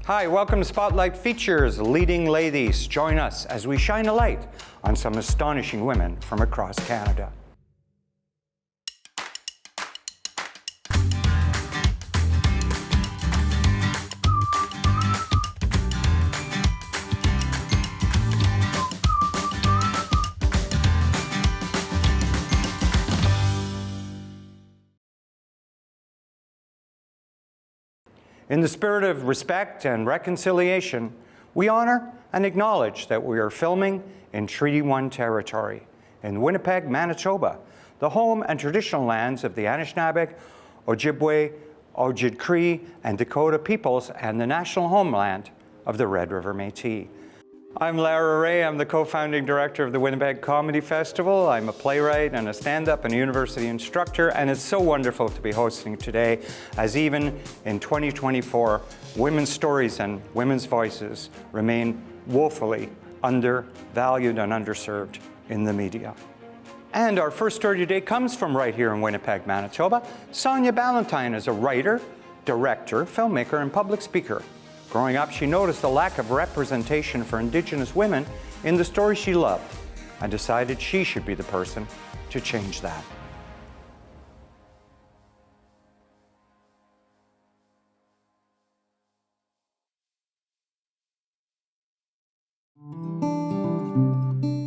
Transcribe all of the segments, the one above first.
Hi, welcome to Spotlight Features Leading Ladies. Join us as we shine a light on some astonishing women from across Canada. In the spirit of respect and reconciliation, we honor and acknowledge that we are filming in Treaty 1 territory in Winnipeg, Manitoba, the home and traditional lands of the Anishinaabe, Ojibwe, Ojibwe, and Dakota peoples, and the national homeland of the Red River Métis. I'm Lara Ray. I'm the co-founding director of the Winnipeg Comedy Festival. I'm a playwright and a stand-up and university instructor, and it's so wonderful to be hosting today, as even in 2024, women's stories and women's voices remain woefully undervalued and underserved in the media. And our first story today comes from right here in Winnipeg, Manitoba. Sonia Ballantyne is a writer, director, filmmaker, and public speaker. Growing up, she noticed the lack of representation for Indigenous women in the stories she loved and decided she should be the person to change that.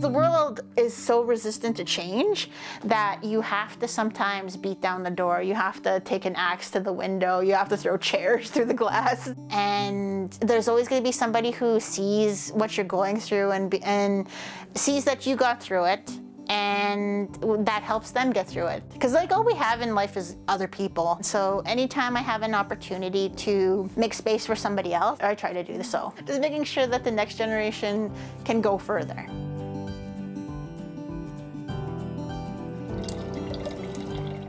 The world is so resistant to change that you have to sometimes beat down the door. You have to take an axe to the window. You have to throw chairs through the glass. And there's always going to be somebody who sees what you're going through and sees that you got through it, and that helps them get through it. Because like all we have in life is other people. So anytime I have an opportunity to make space for somebody else, I try to do so. Just making sure that the next generation can go further.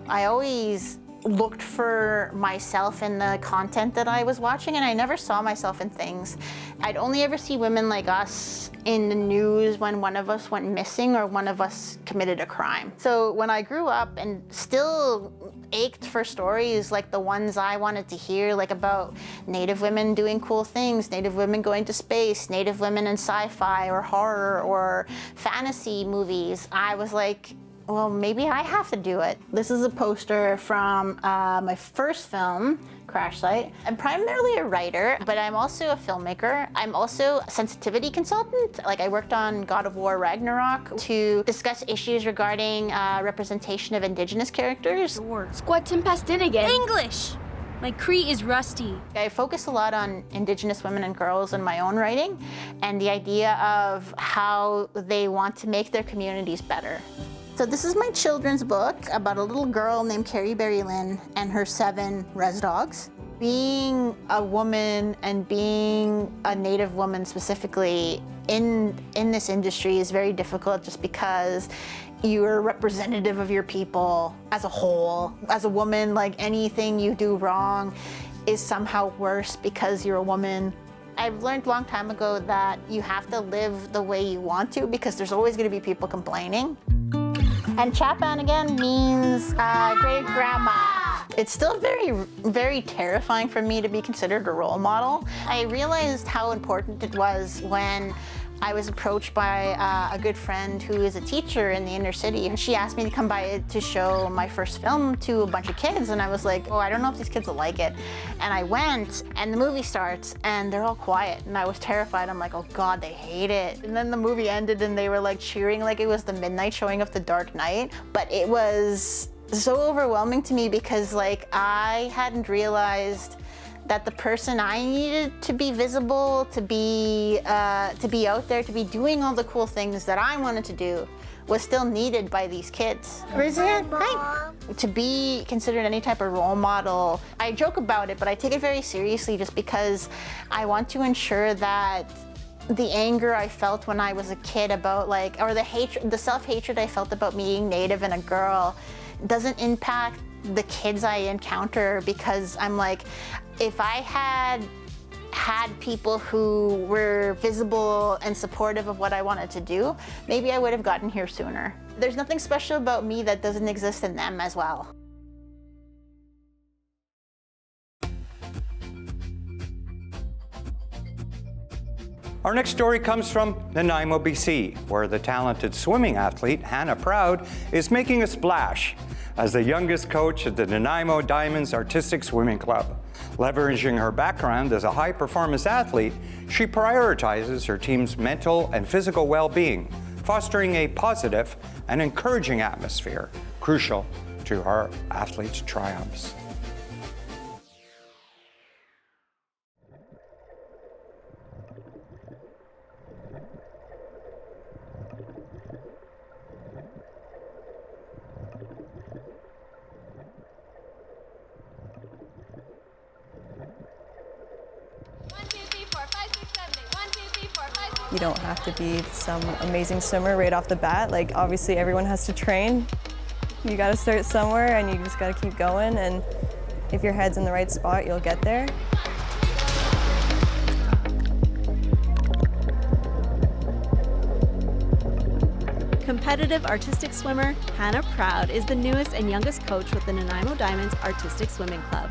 I always looked for myself in the content that I was watching, and I never saw myself in things. I'd only ever see women like us in the news when one of us went missing or one of us committed a crime. So when I grew up and still ached for stories like the ones I wanted to hear, like about Native women doing cool things, Native women going to space, Native women in sci-fi or horror or fantasy movies, I was like, well, maybe I have to do it. This is a poster from my first film, Crash Site. I'm primarily a writer, but I'm also a filmmaker. I'm also a sensitivity consultant. Like, I worked on God of War Ragnarok to discuss issues regarding representation of Indigenous characters. Squat Tim Pastin again. English! My Cree is rusty. I focus a lot on Indigenous women and girls in my own writing, and the idea of how they want to make their communities better. So this is my children's book about a little girl named Carrie Berry Lynn and her 7 res dogs. Being a woman and being a Native woman specifically in this industry is very difficult, just because you're representative of your people as a whole. As a woman, like, anything you do wrong is somehow worse because you're a woman. I've learned a long time ago that you have to live the way you want to, because there's always going to be people complaining. And Chapan again means great grandma. It's still very, very terrifying for me to be considered a role model. I realized how important it was when I was approached by a good friend who is a teacher in the inner city. She asked me to come by to show my first film to a bunch of kids, and I was like, oh, I don't know if these kids will like it. And I went, and the movie starts, and they're all quiet, and I was terrified. I'm like, oh God, they hate it. And then the movie ended, and they were like cheering like it was the midnight showing of The Dark Knight. But it was so overwhelming to me, because like I hadn't realized that the person I needed to be visible, to be out there, to be doing all the cool things that I wanted to do, was still needed by these kids. Raise your hand. Hi. To be considered any type of role model, I joke about it, but I take it very seriously, just because I want to ensure that the anger I felt when I was a kid about, like, or the hatred, the self-hatred I felt about being Native and a girl, doesn't impact the kids I encounter, because I'm like, if I had people who were visible and supportive of what I wanted to do, maybe I would have gotten here sooner. There's nothing special about me that doesn't exist in them as well. Our next story comes from Nanaimo, BC, where the talented swimming athlete Hannah Proud is making a splash as the youngest coach at the Nanaimo Diamonds Artistic Swimming Club. Leveraging her background as a high-performance athlete, she prioritizes her team's mental and physical well-being, fostering a positive and encouraging atmosphere, crucial to her athletes' triumphs. You don't have to be some amazing swimmer right off the bat. Like, obviously everyone has to train. You gotta start somewhere and you just gotta keep going, and if your head's in the right spot, you'll get there. Competitive artistic swimmer Hannah Proud is the newest and youngest coach with the Nanaimo Diamonds Artistic Swimming Club.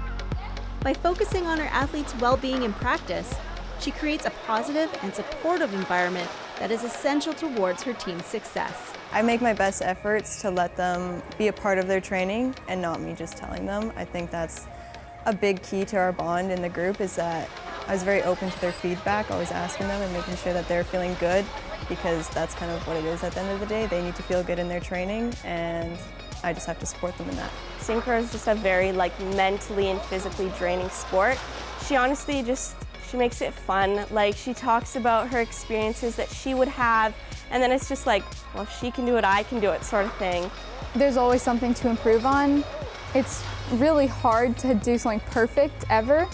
By focusing on her athletes' well-being in practice, she creates a positive and supportive environment that is essential towards her team's success. I make my best efforts to let them be a part of their training and not me just telling them. I think that's a big key to our bond in the group, is that I was very open to their feedback, always asking them and making sure that they're feeling good, because that's kind of what it is at the end of the day. They need to feel good in their training, and I just have to support them in that. Synchro is just a very mentally and physically draining sport. She honestly she makes it fun. Like, she talks about her experiences that she would have, and then it's just like, well, if she can do it, I can do it, sort of thing. There's always something to improve on. It's really hard to do something perfect ever.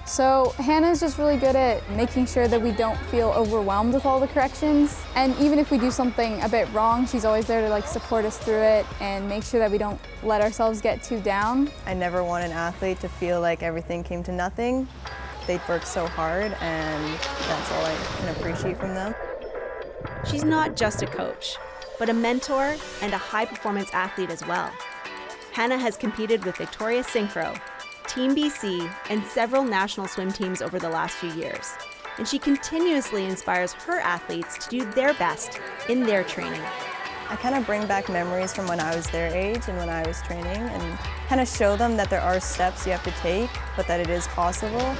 So Hannah's just really good at making sure that we don't feel overwhelmed with all the corrections. And even if we do something a bit wrong, she's always there to support us through it and make sure that we don't let ourselves get too down. I never want an athlete to feel like everything came to nothing. They work so hard, and that's all I can appreciate from them. She's not just a coach, but a mentor and a high-performance athlete as well. Hannah has competed with Victoria Synchro, Team BC, and several national swim teams over the last few years, and she continuously inspires her athletes to do their best in their training. I kind of bring back memories from when I was their age and when I was training, and kind of show them that there are steps you have to take, but that it is possible,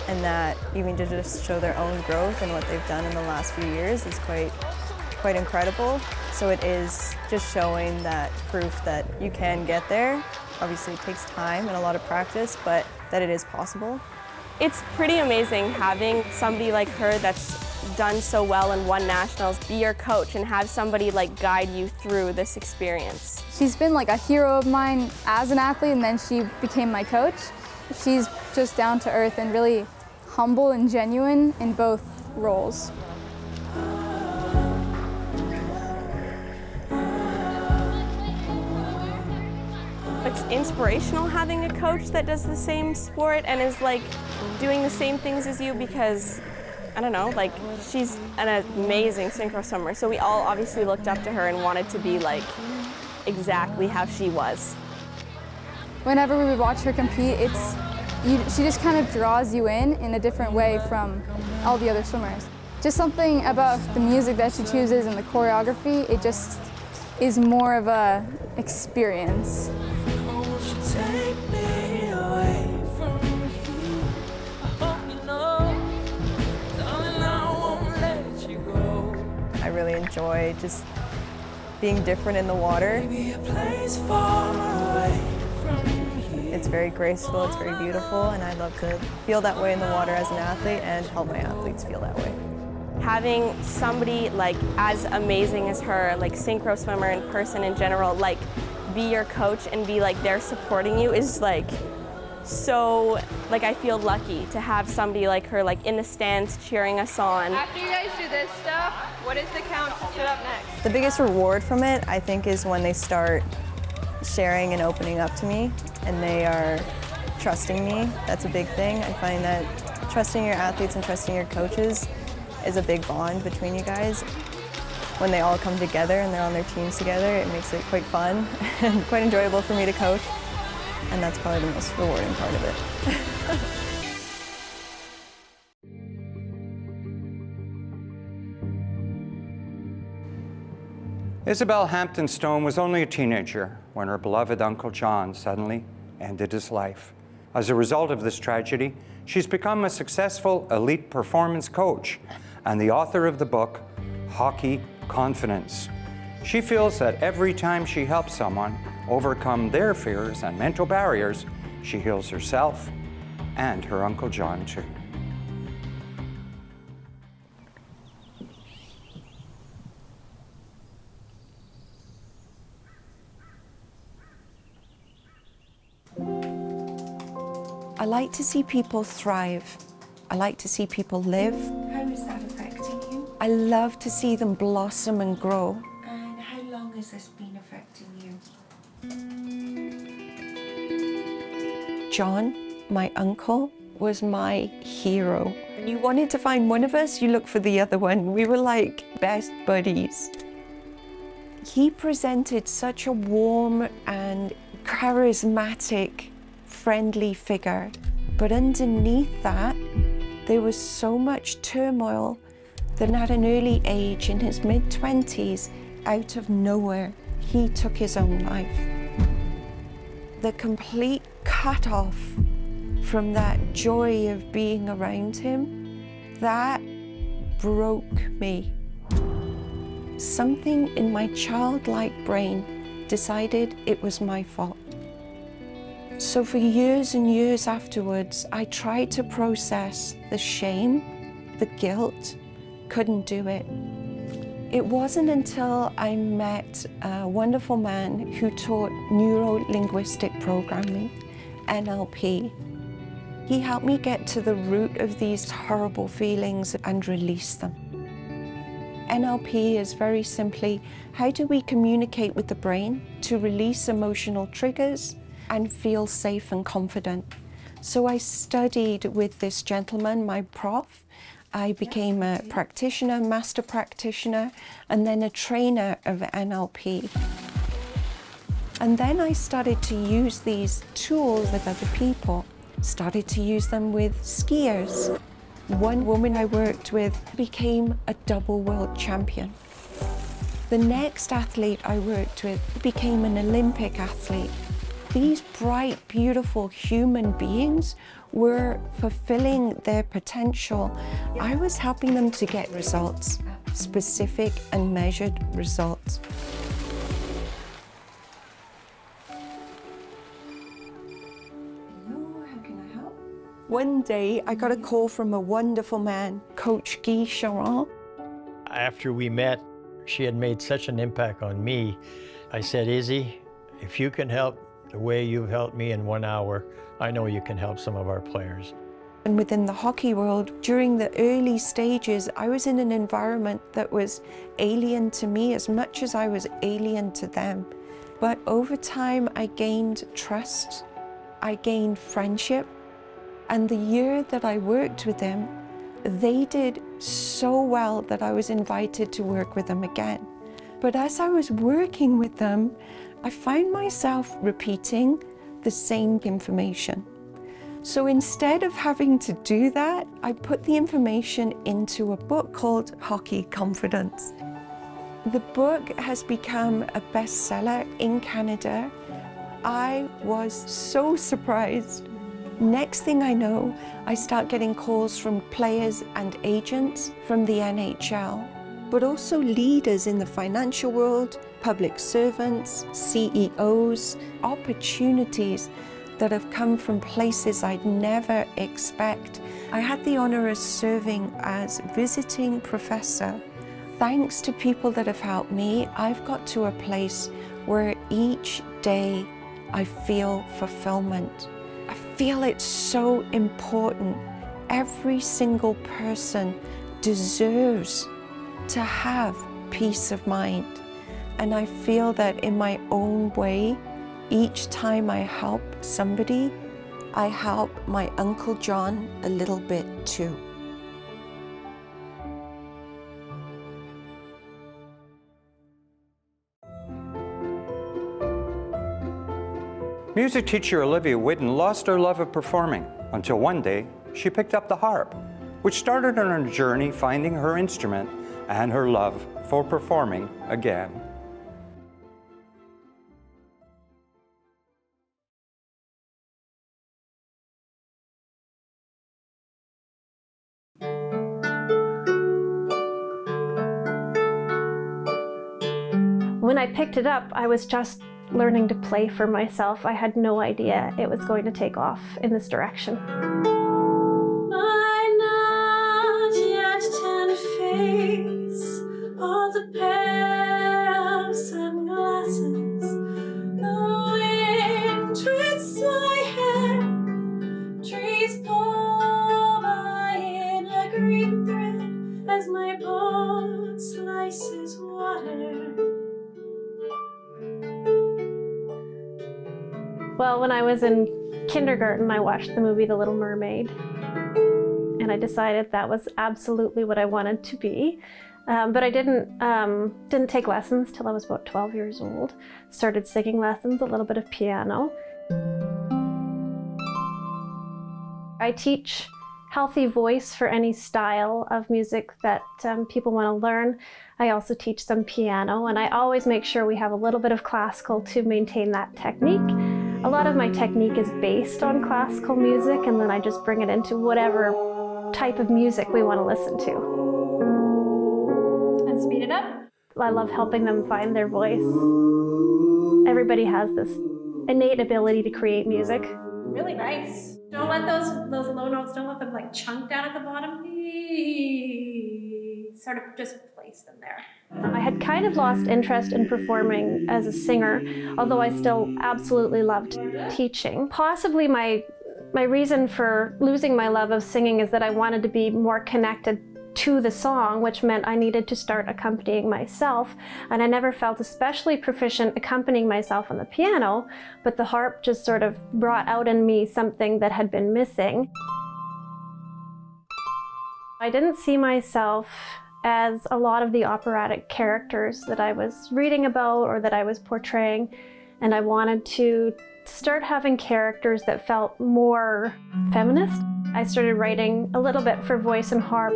and that even to just show their own growth and what they've done in the last few years is quite incredible. So it is just showing that proof that you can get there. Obviously it takes time and a lot of practice, but that it is possible. It's pretty amazing having somebody like her that's done so well and won nationals be your coach and have somebody guide you through this experience. She's been a hero of mine as an athlete, and then she became my coach. She's just down to earth and really humble and genuine in both roles. It's inspirational having a coach that does the same sport and is doing the same things as you, because I don't know, she's an amazing synchro swimmer. So we all obviously looked up to her and wanted to be exactly how she was. Whenever we would watch her compete, she just kind of draws you in a different way from all the other swimmers. Just something about the music that she chooses and the choreography, it just is more of a experience. I really enjoy just being different in the water. It's very graceful, it's very beautiful, and I love to feel that way in the water as an athlete and help my athletes feel that way. Having somebody as amazing as her, synchro swimmer in person in general, be your coach and be there supporting you is so, I feel lucky to have somebody like her in the stands cheering us on. After you guys do this stuff, what is the count to sit up next? The biggest reward from it, I think, is when they start sharing and opening up to me, and they are trusting me. That's a big thing. I find that trusting your athletes and trusting your coaches is a big bond between you guys. When they all come together and they're on their teams together, it makes it quite fun and quite enjoyable for me to coach. And that's probably the most rewarding part of it. Isabel Hampton-Stone was only a teenager when her beloved Uncle John suddenly ended his life. As a result of this tragedy, she's become a successful elite performance coach and the author of the book, Hockey Confidence. She feels that every time she helps someone overcome their fears and mental barriers, she heals herself and her Uncle John too. I like to see people thrive. I like to see people live. How is that affecting you? I love to see them blossom and grow. And how long has this been affecting you? John, my uncle, was my hero. When you wanted to find one of us, you looked for the other one. We were like best buddies. He presented such a warm and charismatic, friendly figure. But underneath that, there was so much turmoil that at an early age, in his mid-20s, out of nowhere, he took his own life. The complete cut-off from that joy of being around him, that broke me. Something in my childlike brain decided it was my fault. So for years and years afterwards, I tried to process the shame, the guilt, couldn't do it. It wasn't until I met a wonderful man who taught neuro-linguistic programming, NLP. He helped me get to the root of these horrible feelings and release them. NLP is very simply, how do we communicate with the brain to release emotional triggers and feel safe and confident? So I studied with this gentleman, my prof. I became a practitioner, master practitioner, and then a trainer of NLP. And then I started to use these tools with other people, started to use them with skiers. One woman I worked with became a double world champion. The next athlete I worked with became an Olympic athlete. These bright, beautiful human beings were fulfilling their potential. I was helping them to get results, specific and measured results. Hello, how can I help? One day, I got a call from a wonderful man, Coach Guy Charon. After we met, she had made such an impact on me. I said, Izzy, if you can help the way you've helped me in 1 hour, I know you can help some of our players. And within the hockey world, during the early stages, I was in an environment that was alien to me as much as I was alien to them. But over time, I gained trust, I gained friendship, and the year that I worked with them, they did so well that I was invited to work with them again. But as I was working with them, I found myself repeating the same information. So instead of having to do that, I put the information into a book called Hockey Confidence. The book has become a bestseller in Canada. I was so surprised. Next thing I know, I start getting calls from players and agents from the NHL, but also leaders in the financial world, public servants, CEOs, opportunities that have come from places I'd never expect. I had the honor of serving as visiting professor. Thanks to people that have helped me, I've got to a place where each day I feel fulfillment. I feel it's so important. Every single person deserves to have peace of mind. And I feel that in my own way, each time I help somebody, I help my Uncle John a little bit too. Music teacher Olivia Whidden lost her love of performing until one day she picked up the harp, which started on her journey finding her instrument and her love for performing again. When I picked it up, I was just learning to play for myself. I had no idea it was going to take off in this direction. Might not yet turn to face, hold a pair of sunglasses. The wind twists my hair, trees pull by in a green thread as my boat slices water. Well, when I was in kindergarten, I watched the movie The Little Mermaid, and I decided that was absolutely what I wanted to be. But I didn't take lessons till I was about 12 years old. Started singing lessons, a little bit of piano. I teach healthy voice for any style of music that people want to learn. I also teach them piano, and I always make sure we have a little bit of classical to maintain that technique. A lot of my technique is based on classical music, and then I just bring it into whatever type of music we want to listen to. And speed it up. I love helping them find their voice. Everybody has this innate ability to create music. Really nice. Don't let those low notes, don't let them like chunk down at the bottom. Sort of just place them there. I had kind of lost interest in performing as a singer, although I still absolutely loved teaching. Possibly my reason for losing my love of singing is that I wanted to be more connected to the song, which meant I needed to start accompanying myself. And I never felt especially proficient accompanying myself on the piano, but the harp just sort of brought out in me something that had been missing. I didn't see myself as a lot of the operatic characters that I was reading about or that I was portraying, and I wanted to start having characters that felt more feminist. I started writing a little bit for voice and harp.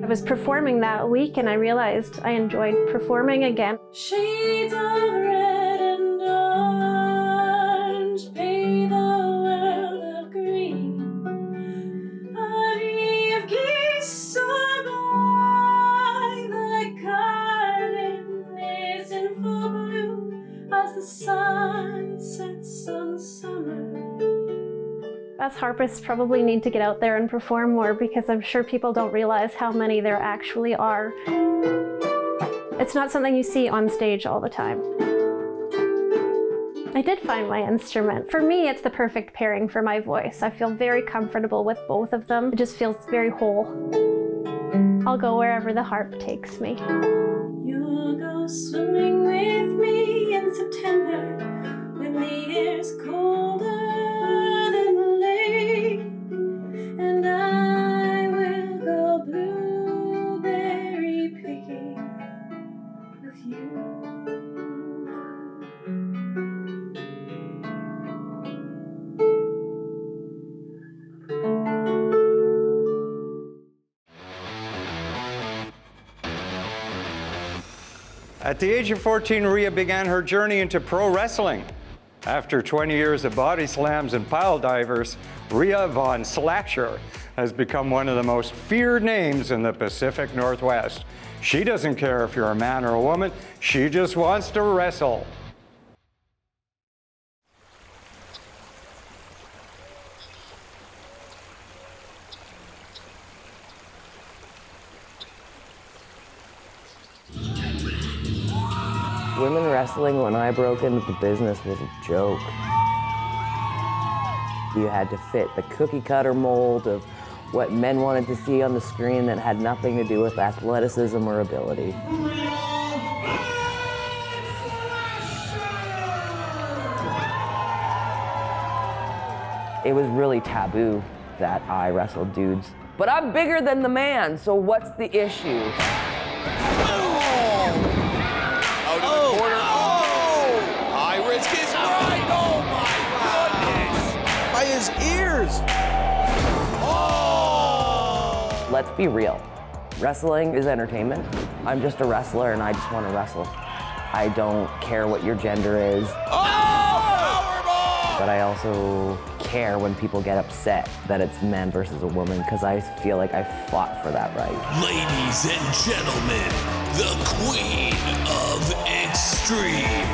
I was performing that week and I realized I enjoyed performing again. Shades of red and orange paint the world of green. A sea of geese soar by, the garden is in full bloom as the sun sets on summer. Us harpists probably need to get out there and perform more because I'm sure people don't realize how many there actually are. It's not something you see on stage all the time. I did find my instrument. For me, it's the perfect pairing for my voice. I feel very comfortable with both of them. It just feels very whole. I'll go wherever the harp takes me. You'll go swimming with me in September when the air's colder than the lake, and I will go blueberry picking with you. At the age of 14, Rhea began her journey into pro wrestling. After 20 years of body slams and pile divers, Rhea von Slasher has become one of the most feared names in the Pacific Northwest. She doesn't care if you're a man or a woman, she just wants to wrestle. Women wrestling, when I broke into the business, was a joke. You had to fit the cookie cutter mold of what men wanted to see on the screen that had nothing to do with athleticism or ability. It was really taboo that I wrestled dudes. But I'm bigger than the man, so what's the issue? His ears. Oh! Let's be real. Wrestling is entertainment. I'm just a wrestler and I just want to wrestle. I don't care what your gender is. Oh! but I also care when people get upset that it's man versus a woman, because I feel like I fought for that right. Ladies and gentlemen, the queen of extreme.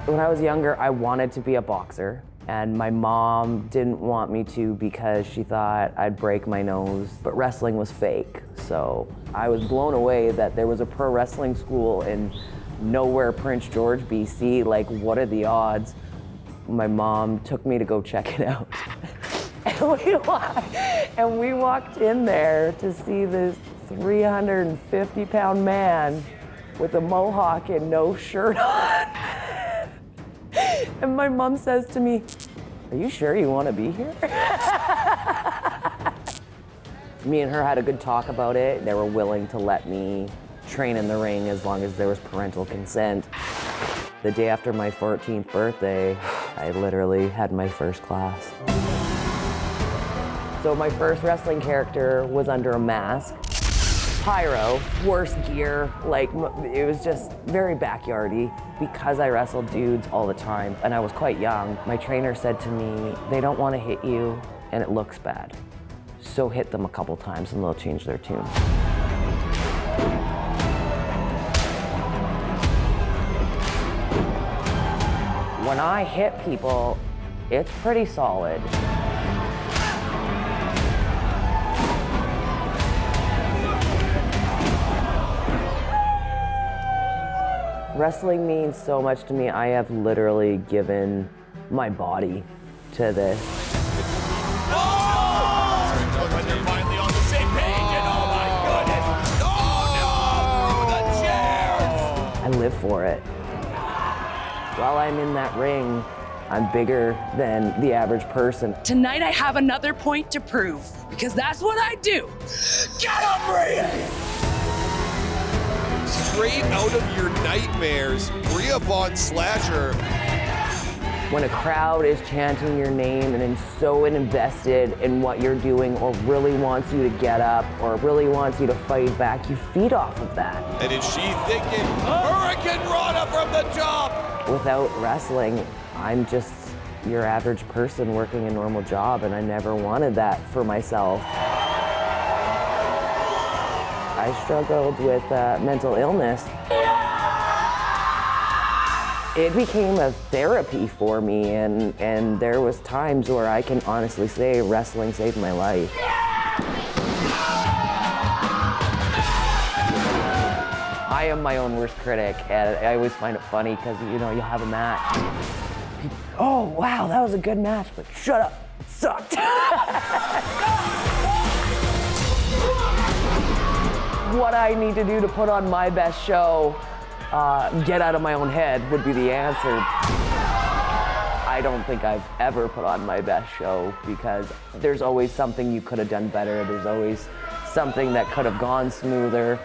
When I was younger, I wanted to be a boxer, and my mom didn't want me to because she thought I'd break my nose, but wrestling was fake. So I was blown away that there was a pro wrestling school in nowhere, Prince George, BC. Like, what are the odds? My mom took me to go check it out. and we walked in there to see this 350-pound man with a mohawk and no shirt on. And my mom says to me, "Are you sure you want to be here?" Me and her had a good talk about it. They were willing to let me train in the ring as long as there was parental consent. The day after my 14th birthday, I literally had my first class. So my first wrestling character was under a mask. Pyro, worst gear, like it was just very backyardy. Because I wrestled dudes all the time and I was quite young, my trainer said to me, "They don't want to hit you and it looks bad. So hit them a couple times and they'll change their tune." When I hit people, it's pretty solid. Wrestling means so much to me. I have literally given my body to this. When they're finally on the same page, and oh my goodness! Oh no! The chairs! I live for it. While I'm in that ring, I'm bigger than the average person. Tonight I have another point to prove, because that's what I do. Get up, Bria! Straight out of your nightmares, Bria Von Slasher. When a crowd is chanting your name and is so invested in what you're doing, or really wants you to get up, or really wants you to fight back, you feed off of that. And is she thinking Hurricane Rana from the top? Without wrestling, I'm just your average person working a normal job, and I never wanted that for myself. I struggled with mental illness. It became a therapy for me, and there was times where I can honestly say wrestling saved my life. I am my own worst critic, and I always find it funny because, you know, you'll have a match. Oh, wow, that was a good match, but shut up, it sucked. What I need to do to put on my best show, get out of my own head would be the answer. I don't think I've ever put on my best show because there's always something you could have done better. There's always something that could have gone smoother.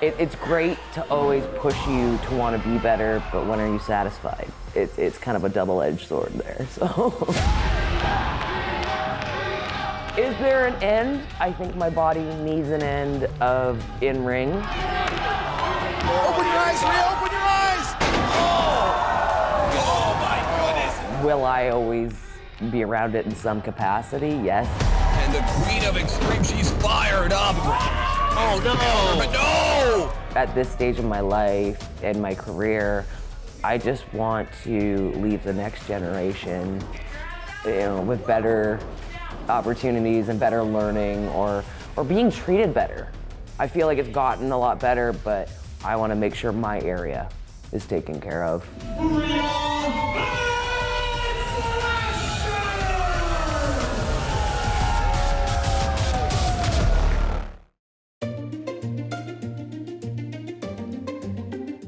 It's great to always push you to want to be better, but when are you satisfied? It's kind of a double-edged sword there, so. Is there an end? I think my body needs an end of in-ring. Open your eyes, Rhea, open your eyes! Oh my goodness! Will I always be around it in some capacity? Yes. And the queen of extreme, she's fired up. Oh no! No! At this stage of my life and my career, I just want to leave the next generation, you know, with better opportunities and better learning, or being treated better. I feel like it's gotten a lot better, but I want to make sure my area is taken care of.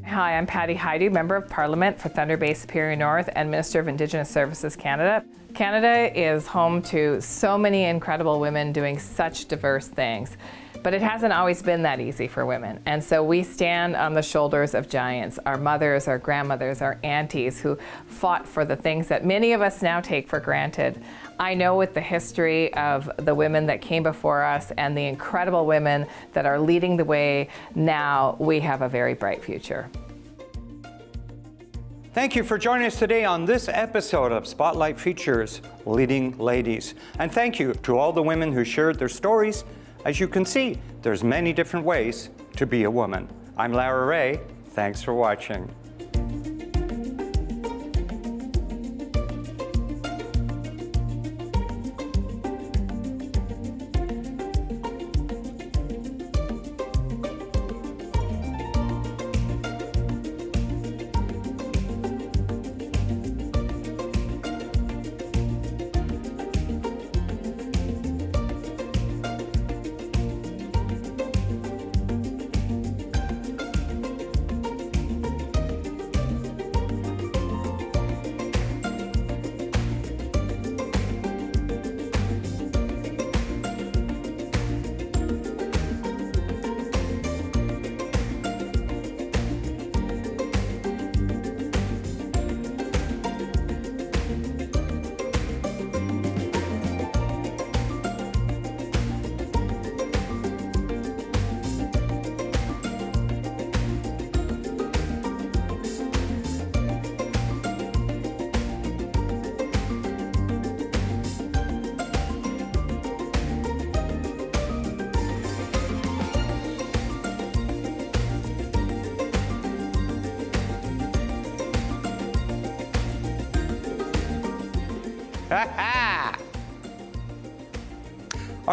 Hi, I'm Patty Haidu, Member of Parliament for Thunder Bay Superior North and Minister of Indigenous Services Canada. Canada is home to so many incredible women doing such diverse things, but it hasn't always been that easy for women. And so we stand on the shoulders of giants, our mothers, our grandmothers, our aunties who fought for the things that many of us now take for granted. I know with the history of the women that came before us and the incredible women that are leading the way now, we have a very bright future. Thank you for joining us today on this episode of Spotlight Features Leading Ladies. And thank you to all the women who shared their stories. As you can see, there's many different ways to be a woman. I'm Lara Ray. Thanks for watching.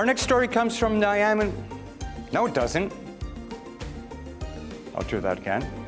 Our next story comes from Miami. No, it doesn't. I'll do that again.